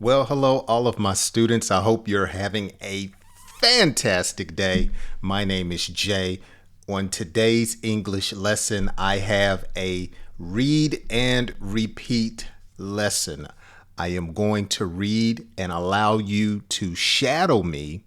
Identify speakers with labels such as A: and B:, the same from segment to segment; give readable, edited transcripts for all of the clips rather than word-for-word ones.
A: Well, hello, all of my students. I hope you're having a fantastic day. My name is Jay. On today's English lesson, I have a read and repeat lesson. I am going to read and allow you to shadow me,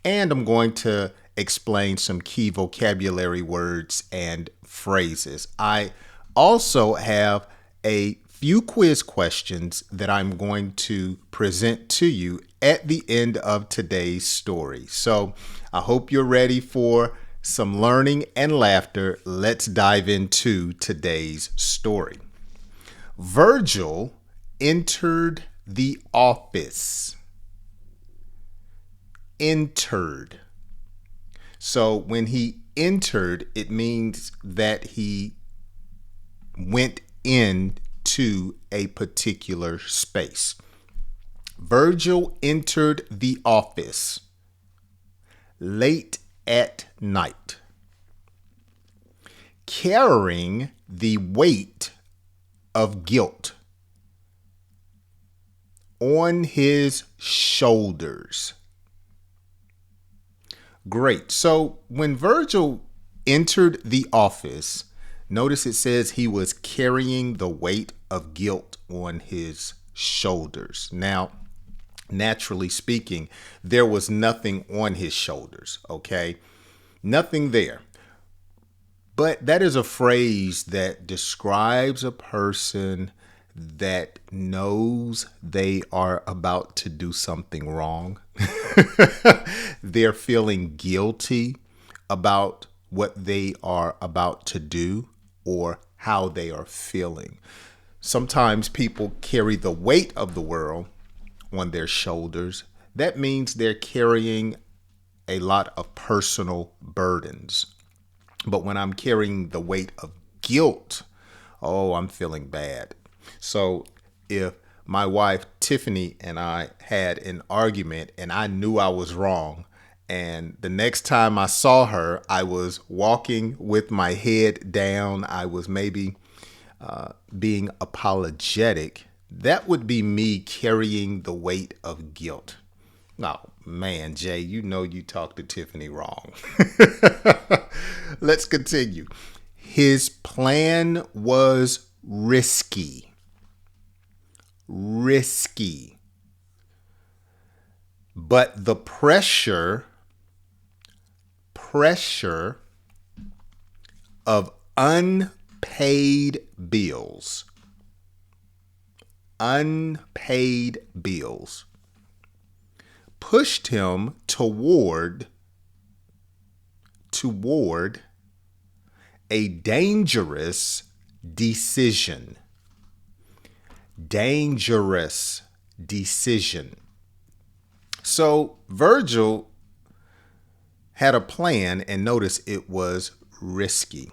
A: and I'm going to explain some key vocabulary words and phrases. I also have a few quiz questions that I'm going to present to you at the end of today's story. So I hope you're ready for some learning and laughter. Let's dive into today's story. Virgil entered the office. Entered. So when he entered, it means that he went into a particular space. Virgil entered the office late at night, carrying the weight of guilt on his shoulders. Great. So when Virgil entered the office, notice it says he was carrying the weight of guilt on his shoulders. Now, naturally speaking, there was nothing on his shoulders, okay? Nothing there. But that is a phrase that describes a person that knows they are about to do something wrong. They're feeling guilty about what they are about to do or how they are feeling. Sometimes people carry the weight of the world on their shoulders. That means they're carrying a lot of personal burdens. But when I'm carrying the weight of guilt, oh, I'm feeling bad. So if my wife Tiffany and I had an argument and I knew I was wrong, and the next time I saw her, I was walking with my head down, I was maybe being apologetic, that would be me carrying the weight of guilt. Oh, man, Jay, you know you talked to Tiffany wrong. Let's continue. His plan was risky. Risky. But the pressure of unpaid bills pushed him toward a dangerous decision. Dangerous decision. So Virgil had a plan, and notice it was risky.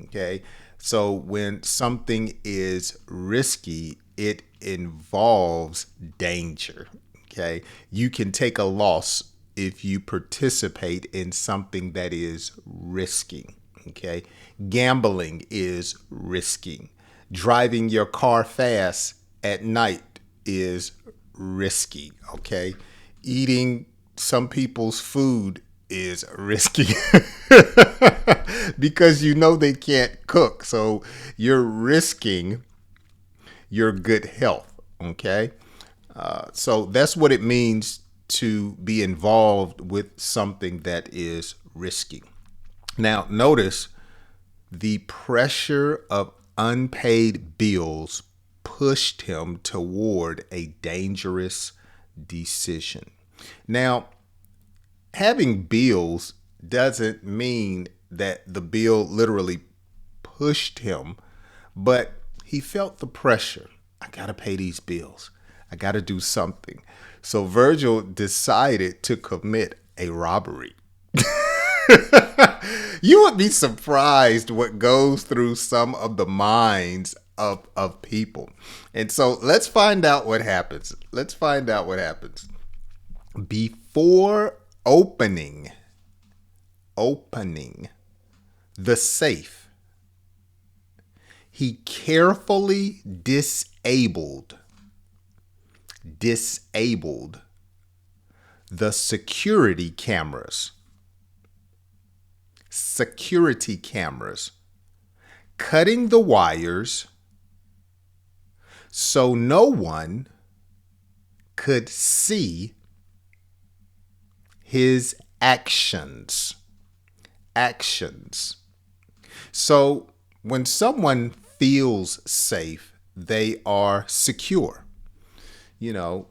A: Okay. So when something is risky, it involves danger. Okay. You can take a loss if you participate in something that is risky. Okay. Gambling is risky. Driving your car fast at night is risky. Okay. Eating some people's food is risky because you know they can't cook. So you're risking your good health. Okay. So that's what it means to be involved with something that is risky. Now, notice the pressure of unpaid bills pushed him toward a dangerous decision. Now, having bills doesn't mean that the bill literally pushed him, but he felt the pressure. I got to pay these bills. I got to do something. So Virgil decided to commit a robbery. You would be surprised what goes through some of the minds of people. And so let's find out what happens. Before opening the safe, he carefully disabled disabled the security cameras. Security cameras. Cutting the wires so no one could see his actions. Actions. So when someone feels safe, they are secure. You know,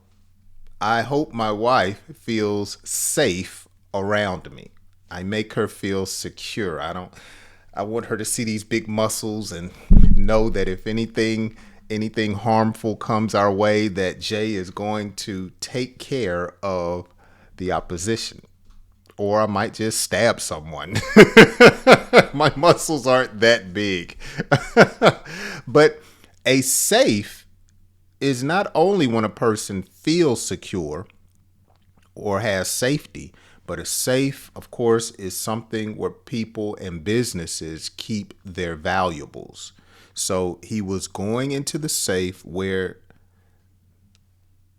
A: I hope my wife feels safe around me. I make her feel secure. I want her to see these big muscles and know that if anything harmful comes our way, that Jay is going to take care of the opposition. Or I might just stab someone. My muscles aren't that big. But a safe is not only when a person feels secure or has safety, but a safe, of course, is something where people and businesses keep their valuables. So he was going into the safe where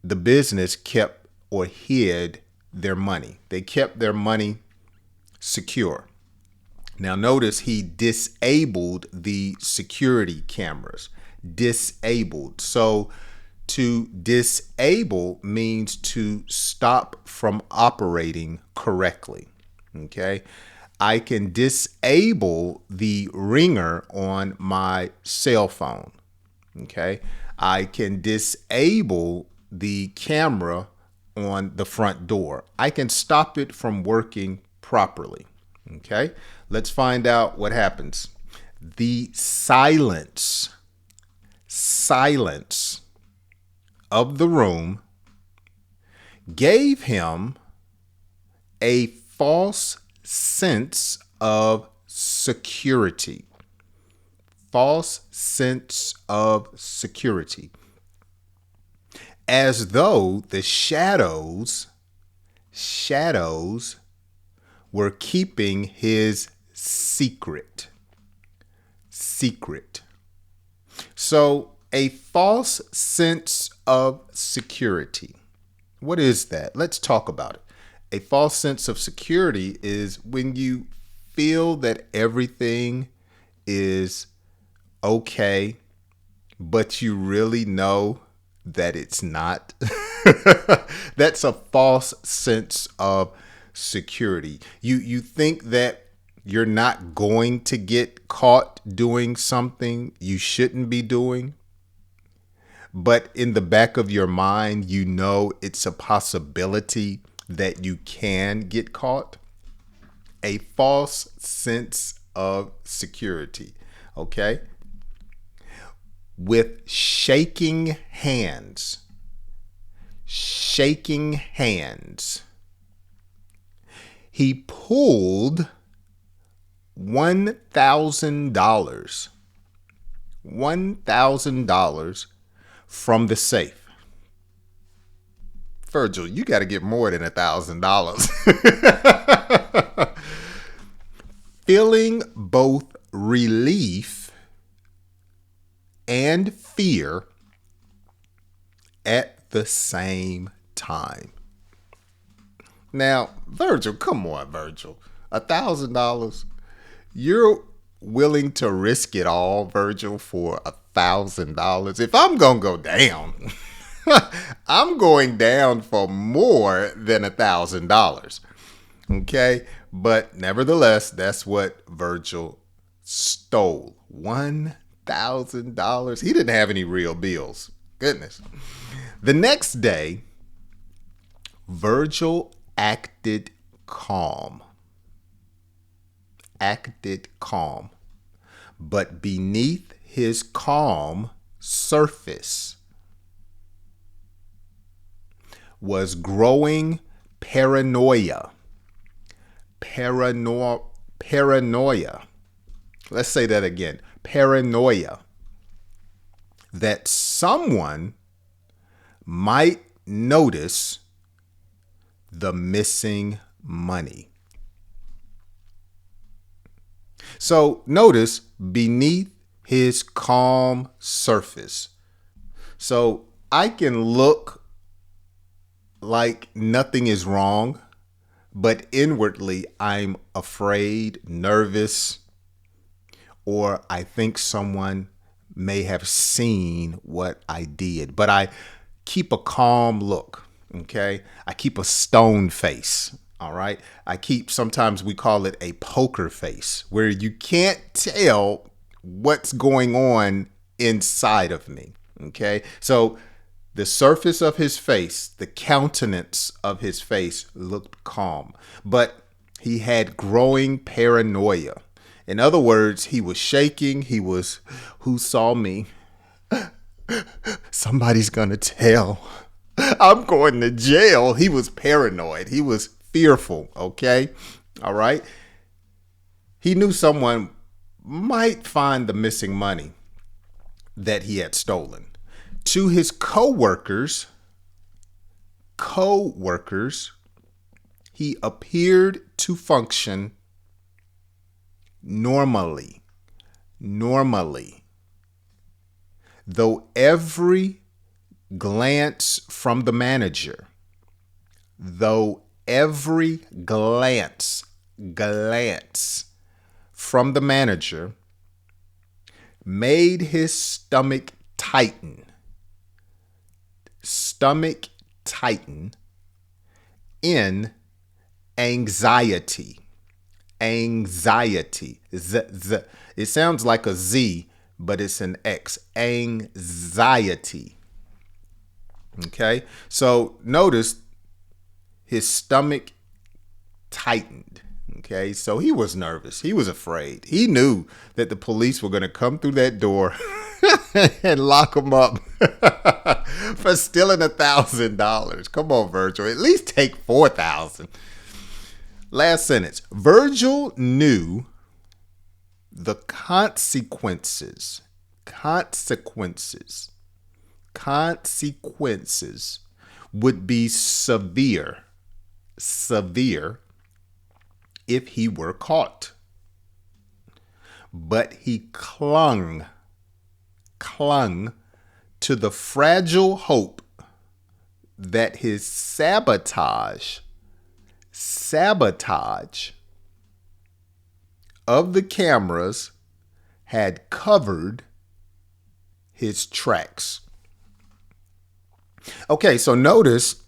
A: the business kept or hid their money. They kept their money secure. Now notice he disabled the security cameras. Disabled. So to disable means to stop from operating correctly. Okay. I can disable the ringer on my cell phone. Okay. I can disable the camera on the front door. I can stop it from working properly. Okay. Let's find out what happens. The silence of the room gave him a false sense of security. False sense of security. As though the shadows were keeping his secret. So a false sense of security. What is that? Let's talk about it. A false sense of security is when you feel that everything is okay, but you really know that it's not. That's a false sense of security. You think that you're not going to get caught doing something you shouldn't be doing, but in the back of your mind, you know it's a possibility that you can get caught. A false sense of security. Okay? With shaking hands, he pulled $1,000 from the safe. Virgil, you got to get more than $1,000. Feeling both relief and fear at the same time. Now, Virgil, come on, Virgil. $1,000. You're willing to risk it all, Virgil, for $1,000? If I'm going to go down, I'm going down for more than $1,000. Okay? But nevertheless, that's what Virgil stole. $1,000. He didn't have any real bills. Goodness. The next day, Virgil acted calm. But beneath his calm surface was growing paranoia. Paranoia. Let's say that again. Paranoia that someone might notice the missing money. So notice beneath his calm surface. So I can look like nothing is wrong, but inwardly I'm afraid, nervous, or I think someone may have seen what I did. But I keep a calm look, okay? I keep a stone face, all right? I keep, sometimes we call it a poker face, where you can't tell what's going on inside of me, okay? So the surface of his face, the countenance of his face looked calm, but he had growing paranoia. In other words, he was shaking. He was, who saw me? Somebody's gonna tell. I'm going to jail. He was paranoid. He was fearful, okay? All right? He knew someone might find the missing money that he had stolen. To his co-workers, he appeared to function normally, though every glance from the manager, from the manager made his stomach tighten in anxiety. It sounds like a Z, but it's an X. Anxiety. Okay, so notice his stomach tightened. Okay, so he was nervous. He was afraid. He knew that the police were going to come through that door and lock him up for stealing $1,000. Come on, Virgil. At least take $4,000. Last sentence. Virgil knew the consequences would be severe if he were caught. But he clung to the fragile hope that his sabotage of the cameras had covered his tracks. Okay, so notice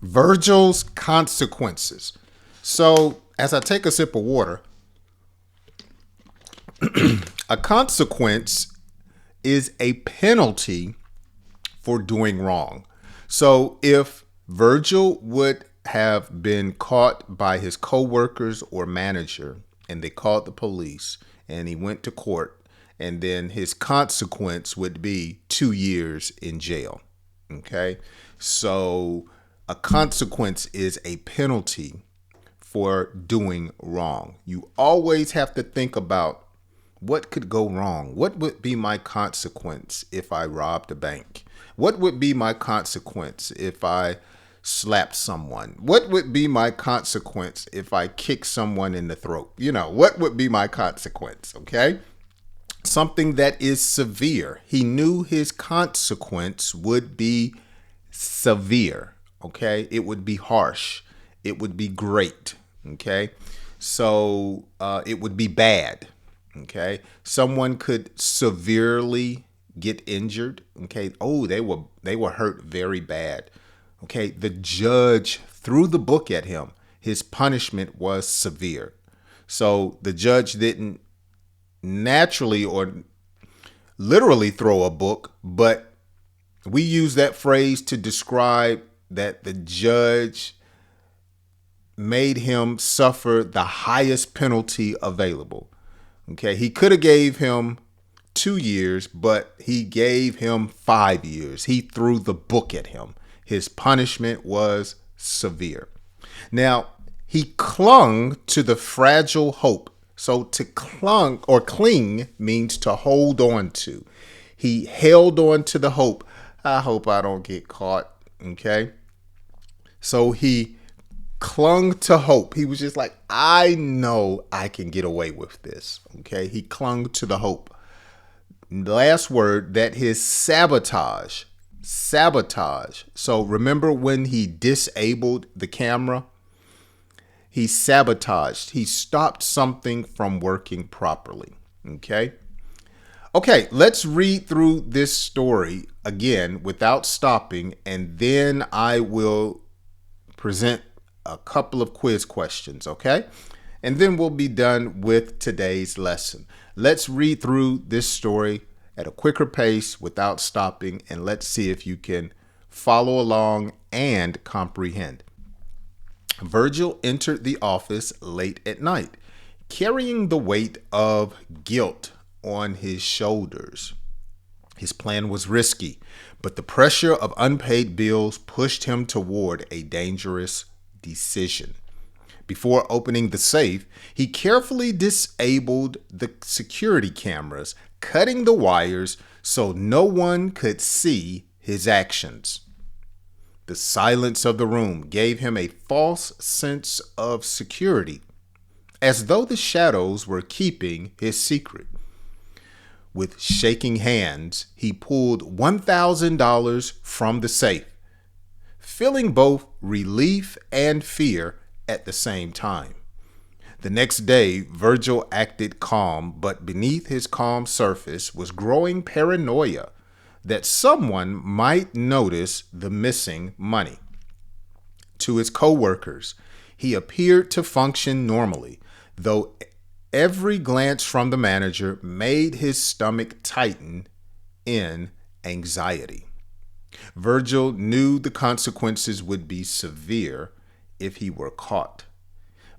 A: Virgil's consequences. So as I take a sip of water, a consequence is a penalty for doing wrong. So if Virgil would have been caught by his co-workers or manager and they called the police and he went to court, and then his consequence would be 2 years in jail. Okay, so a consequence is a penalty for doing wrong. You always have to think about what could go wrong. What would be my consequence if I robbed a bank? What would be my consequence if I slapped someone? What would be my consequence if I kicked someone in the throat? You know, what would be my consequence? Okay. Something that is severe. He knew his consequence would be severe. Okay. It would be harsh. It would be great. Okay. So it would be bad. Okay. Someone could severely get injured. Okay. Oh, they were hurt very bad. Okay. The judge threw the book at him. His punishment was severe. So the judge didn't naturally or literally throw a book, but we use that phrase to describe that the judge made him suffer the highest penalty available. Okay, he could have gave him 2 years, but he gave him 5 years. He threw the book at him. His punishment was severe. Now, he clung to the fragile hope. So to clung or cling means to hold on to. He held on to the hope. I hope I don't get caught. Okay. So he clung to hope. He was just like, I know I can get away with this. Okay. He clung to the hope. The last word, that his sabotage sabotage. So remember when he disabled the camera? He sabotaged. He stopped something from working properly. Okay. Okay, let's read through this story again without stopping, and then I will present a couple of quiz questions, okay? And then we'll be done with today's lesson. Let's read through this story at a quicker pace without stopping, and let's see if you can follow along and comprehend. Virgil entered the office late at night, carrying the weight of guilt on his shoulders. His plan was risky, but the pressure of unpaid bills pushed him toward a dangerous decision. Before opening the safe, he carefully disabled the security cameras, cutting the wires so no one could see his actions. The silence of the room gave him a false sense of security, as though the shadows were keeping his secret. With shaking hands, he pulled $1,000 from the safe, feeling both relief and fear at the same time. The next day, Virgil acted calm, but beneath his calm surface was growing paranoia that someone might notice the missing money. To his co-workers, he appeared to function normally, though every glance from the manager made his stomach tighten in anxiety. Virgil knew the consequences would be severe if he were caught,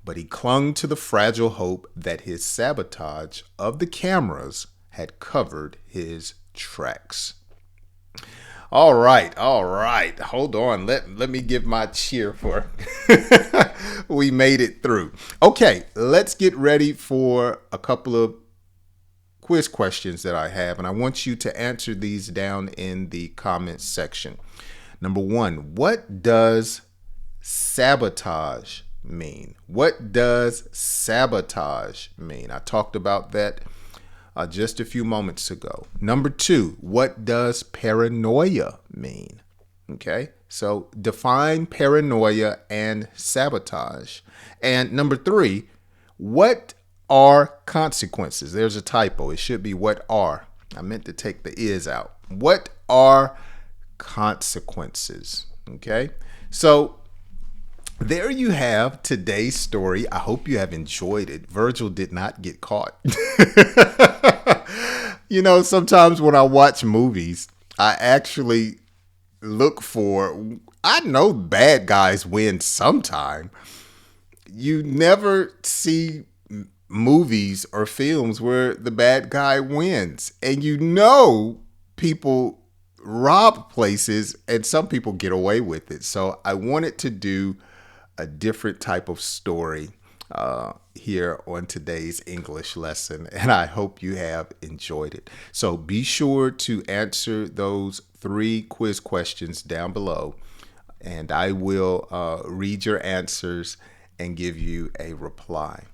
A: but he clung to the fragile hope that his sabotage of the cameras had covered his tracks. All right. Hold on. Let me give my cheer for we made it through. Okay, let's get ready for a couple of quiz questions that I have, and I want you to answer these down in the comments section. Number 1, what does sabotage mean? What does sabotage mean? I talked about that just a few moments ago. Number 2, what does paranoia mean? Okay, so define paranoia and sabotage. And number 3, what are consequences? There's a typo. It should be what are. I meant to take the is out. What are consequences? Okay, so there you have today's story. I hope you have enjoyed it. Virgil did not get caught. You know, sometimes when I watch movies, I actually look for, I know bad guys win sometime. You never see movies or films where the bad guy wins. And you know people rob places and some people get away with it. So I wanted to do a different type of story here on today's English lesson, and I hope you have enjoyed it. So be sure to answer those 3 quiz questions down below, and I will read your answers and give you a reply.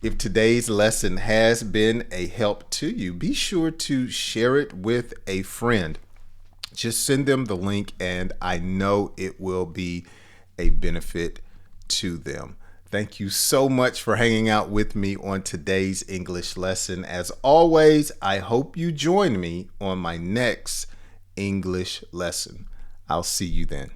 A: If today's lesson has been a help to you, be sure to share it with a friend. Just send them the link, and I know it will be a benefit to them. Thank you so much for hanging out with me on today's English lesson. As always, I hope you join me on my next English lesson. I'll see you then.